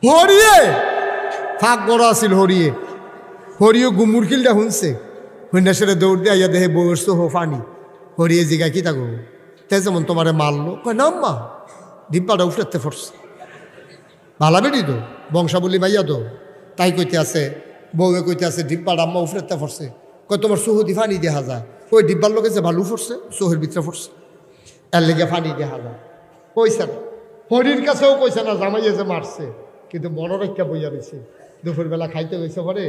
হরিয়ে ফাঁক বড় আসিল হরিয়ে হরিয়ে গুমুরকিলটা শুনছে হুন্ডা সেটা দৌড় দিয়ে আইয়া দেহে বউর সোহ ফানি হরিয়ে জিগা কি থাকো তে যেমন তোমারে মারলো কয় না আম্মা ডিব্বাটা উঠতে পড়ছে ভালা বেটি তো বংশাবলী মাইয়া তো তাই কইতে আছে বউয়ে কইতে আছে ডিব্বাটা আম্মা উফরেতে পড়ছে কয় তোমার সোহদি ফানি দেখা যায় ওই ডিব্বার লোকে যে ভালু পড়ছে সোহের ভিতরে পড়ছে এর লেগে ফানি দেখা যায় কইছে না হরির কাছেও কইছে না জামাইয়ে যে মারছে কিন্তু মনের একটা বইয়া রয়েছে দুপুরবেলা খাইতে গেছে পরে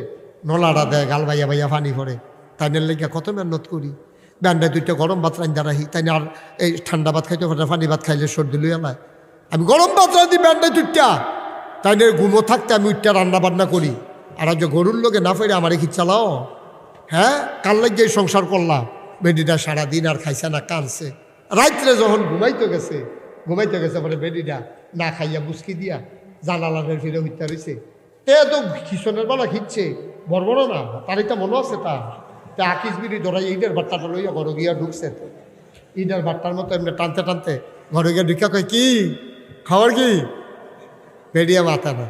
নলাটা দেয় গাল বাইয়া বাইয়া ফানি পড়ে তাই লেগে কত মেহনত করি ব্যান্ডায় দুইটা গরম ভাত রান্না রাখি তাই আর এই ঠান্ডা ভাত খাইতে পারে ফানি ভাত খাইলে সর্দি লইয়া নাই আমি গরম ভাত রাঁধি ব্যান্ডায় দুইটা তাই ঘুমো থাকতে আমি উঠটা রান্না বান্না করি আর যে গরুর লোকে না ফেরে আমারে কি চালাও হ্যাঁ কাল লাগিয়ে সংসার করলাম বেডিটা সারাদিন আর খাইছে না কানছে রাত্রে যখন ঘুমাইতে গেছে পরে বেডিটা না খাইয়া বুসকি দিয়া জানালানের ফিরে হইতে রয়েছে তে তো খিসনের বেলা খিচ্ছে বড় বড় না তার এটা মনে আছে তা আকিস বিড়ি ধরাই ইটের বাট্টাটা লইয়া ঘরে গিয়া ঢুকছে ইটের বাট্টার মতো এমনি টানতে টানতে ঘরে গিয়া ঢুকা কয় কি খাবার কি বেরিয়া মাথা না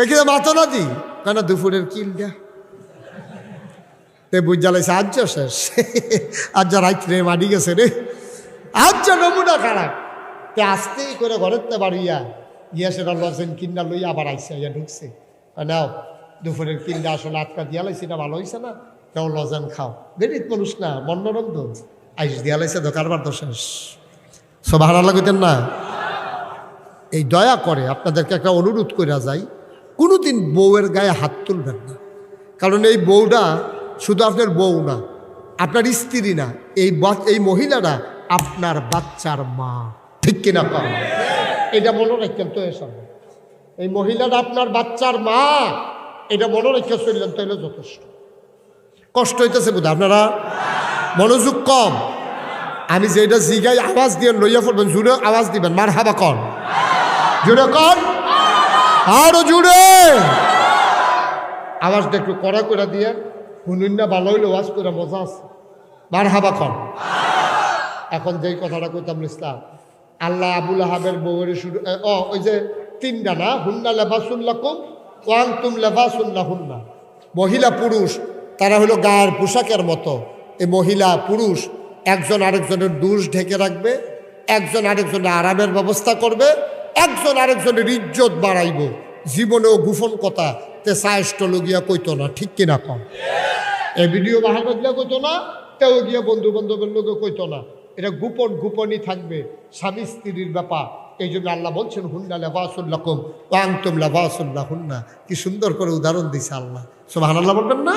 কি মাথা না দি কেন দুপুরের কিল দিয়া তে বুঝ জ্বালাইছে আজ শেষ আজ রাত্রে মারি গেছে রে আজ নমুনা খারাপ তে আস্তেই করে ঘরের তে বাড়িয়া গিয়া সেটা লজেন কিনা লইয়া আবার আইসে ইয়া ঢুকছে নাও দুপুরের কিনটা আসলে আটকা দিয়া লাইছি না ভালো হয়েছে না কেউ লজেন খাও বেরিত মানুষ না মন্নরন্দ আইস দিয়া লাইছে তো কারবার তো শেষ সব হারা লাগতেন না এই দয়া করে আপনাদেরকে একটা অনুরোধ করে যাই কোনোদিন বউয়ের গায়ে হাত তুলবেন না কারণ এই বউটা শুধু আপনার বউ না আপনার স্ত্রী না এই মহিলাটা আপনার বাচ্চার মা ঠিক কিনা পান এটা মনে রাখেন তো এসব এই মহিলাটা আপনার বাচ্চার মা এটা মনে রেখে চললেন তাইলে যথেষ্ট কষ্ট হইতেছে বোধ আপনারা মনোযোগ কম আমি যেটা জিগাই আওয়াজ দিয়ে লইয়া পড়বেন জুড়ে আওয়াজ দিবেন মার হাবা কন জুড়ে কন আরো জুড়ে আওয়াজটা একটু কড়া করে দিয়ে শুনুন না ভালো হইলে ওয়াজ করে মজা আছে মার হাবা কন এখন যেই কথাটা কইতাম ইসলাম আল্লাহ আবুল আহাবের বউয়ের শুরু ওই যে তিনটা না হুন্না লেবাসুল্লাকুম ওয়াং তুম লেবাসুল্লাহ হুন্না মহিলা পুরুষ তারা হলো গায়ের পোশাকের মতো এই মহিলা পুরুষ একজন আরেকজনের দোষ ঢেকে রাখবে একজন আরেকজনের আরামের ব্যবস্থা করবে একজন আরেকজনের ইজ্জত বাড়াইব জীবনেও গোপন কথা তে সায়ষ্ট লগিয়া কইতো না ঠিক কিনা কম এই ভিডিও বাহার বদলে কইতো না তেও গিয়া বন্ধু বান্ধবের লোকে কইতো না এটা গোপনই থাকবে স্বামী স্ত্রীর ব্যাপার এই জন্য আল্লাহ বলছেন হুন্না লেবাসুল্লাকুম ওয়াং তুম লেবাসুল্লাহ হুন্না কি সুন্দর করে উদাহরণ দিছে আল্লাহ সুবহানাল্লাহ বলবেন না